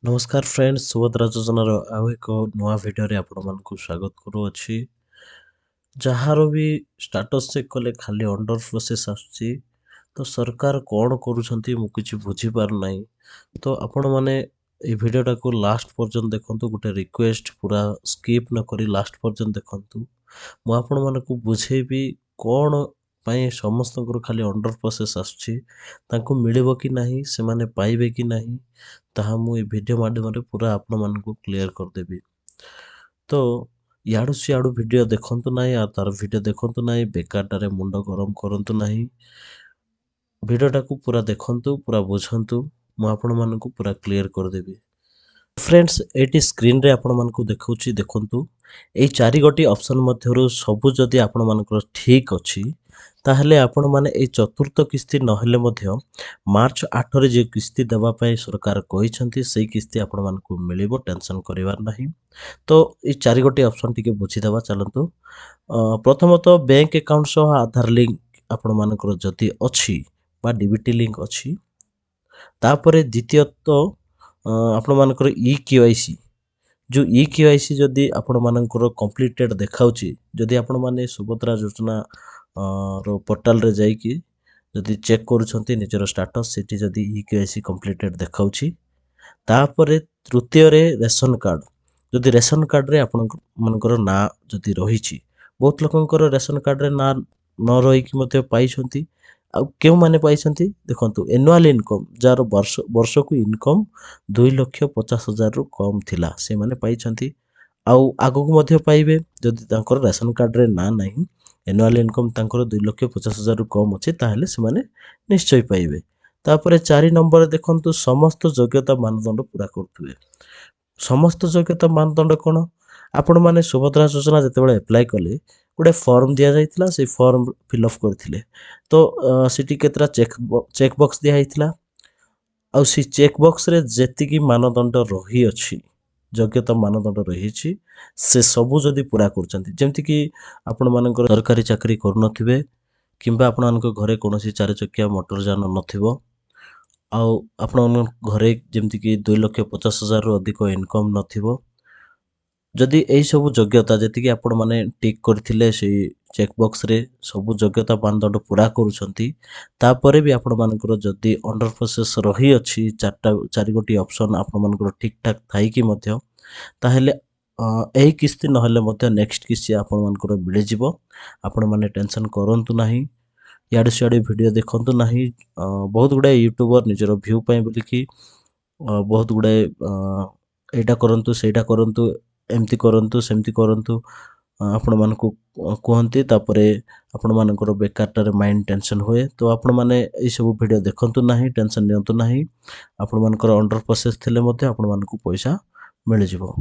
नमस्कार फ्रेंड्स सुभद्रा योजनार आउ एक नुआ भिडियो आपको स्वागत करुअछि। जार भी स्टाटस चेक कले खाली अंडर प्रोसेस आसुची तो सरकार कौन करूछंती मु किछि बुझी पार नाही। तो आपण माने ए भिडियोटा को लास्ट पर्यंत देखंतु। गोटे रिक्वेस्ट पूरा स्किप न करी लास्ट पर्यंत देखंतु। मु आपण मानकु बुझेबी कौन ପାଇଁ ସମସ୍ତଙ୍କର ଖାଲି अंडर प्रोसेस आसुଛି ତାଙ୍କୁ ମିଳିବ କି ନାହିଁ ସେମାନେ ପାଇବେ କି ନାହିଁ ତାହା ମୁଁ ଏ ଭିଡ଼ିଓ ମାଧ୍ୟମରେ ପୁରା ଆପଣମାନଙ୍କୁ କ୍ଲିୟର କରିଦେବି। ତ ଇଆଡ଼ୁ ସିଆଡ଼ୁ ଭିଡ଼ିଓ ଦେଖନ୍ତୁ ନାହିଁ ଆଉ ତାର ଭିଡ଼ିଓ ଦେଖନ୍ତୁ ନାହିଁ, ବେକାରଟାରେ ମୁଣ୍ଡ ଗରମ କରନ୍ତୁ ନାହିଁ। ଭିଡ଼ିଓଟାକୁ ପୁରା ଦେଖନ୍ତୁ, ପୁରା ବୁଝନ୍ତୁ, ମୁଁ ଆପଣମାନଙ୍କୁ ପୁରା କ୍ଲିୟର କରିଦେବି। फ्रेंड्स एटी स्क्रीन रे आपण मानकु देखौछि देखंतु। एई चारि गोटी ऑप्शन मध्यरु सबु जदि आपण मानकर ठीक अछि ताहले आपण माने एई चतुर्थ किस्ती नहेले मध्य मार्च 8 रे जे किस्ती देबा पय सरकार कहिसंती सेई किस्ती आपण मानकु मिलिबो, टेंशन करिवार नाही। तो एई चारि गोटी ऑप्शन टिके बुझी देबा चलंतु। प्रथमत बैंक अकाउंट सह आधार लिंक आपण मानकर जदि अछि बा डीबीटी लिंक अछि। तापरे द्वितीयत आपण मानकर ई केवाईसी जो ई केवाईसी जदि आपण मानकर कंप्लीटेड देखाउची, जदि आपण माने सुभद्रा योजना रो पोर्टल रे जाई कि जदि चेक करूछंती निजर स्टेटस सेठी जदि ई केवाईसी कंप्लीटेड देखाउची। तापरे तृतीय रे रेशन कार्ड जदि रेशन कार्ड रे आपण मानकर ना जदि रहिची, बहुत लोकंकर रेशन कार्ड रे ना न रही कि मते पाइछंती। आ केउ माने पाइछंती देखंतु एनुअल इनकम जार वर्ष को इनकम 2,50,000 रु कम थिला से माने पाइछंती। आउ आगु मध्य पाइबे जदि तांकर रेशन कार्ड रे ना नाही, एनुअल इनकम तांकर 2,50,000 रु कम अछि ताहेले से माने निश्चय पाइबे। तापरे 4 नंबर देखंतु समस्त योग्यता मानदंड पूरा करथुए। समस्त योग्यता मानदंड कोन? आपण माने सुभद्रा योजना जेतेबेले अप्लाई कले गोटे फॉर्म दिया जाइतिला, से फॉर्म फिल अप करथिले। तो सिटी केतरा चेक बॉक्स दिया हितला आउ सी चेक बॉक्स रे जेतिकी मानदंड रही अछि, योग्यता मानदंड रहिछि से सबु जदि पूरा करचंती, जेमति कि आपण मानकर सरकारी चाकरी कर नथिबे किंबा आपण मानकर घरे कोनोसी चार चक्किया मोटर जान नथिबो, आउ आपण घरे जेमति कि 2,50,000 रु अधिक इनकम नथिबो। जदि एई सबु योग्यता जेतिकी आपण माने टिक करथिले सेई चेक बॉक्स रे सबु योग्यता मानदंड पूरा करूछंती, तापरे भी आपण मानकर जदि अंडर प्रोसेस रही अछि चारि गोटी ऑप्शन आपण मानकर ठीक ठाक थाई कि मध्य ताहेले एही किस्ती नहेले मध्य नेक्स्ट किस्ती आपण मानकर मिले जिवो। आपण माने टेंशन करंतु नाही, याडे सियाडे वीडियो देखंतु नाही। बहुत गुडा यूट्यूबर निजर व्यू पय बोली कि बहुत गुडा एटा करंतु सेटा करंतु एमती करंतु सेमती करंतु आपण मानकु कहंती, तापरे आपण मानकर बेकारटारे माइंड टेंशन होए। तो आपण माने ए सब वीडियो देखंतु नाही, टेंशन नियंतु नाही। आपण मानकर अंडर प्रोसेस थिले मध्य आपण मानकु पैसा मिल जिवो।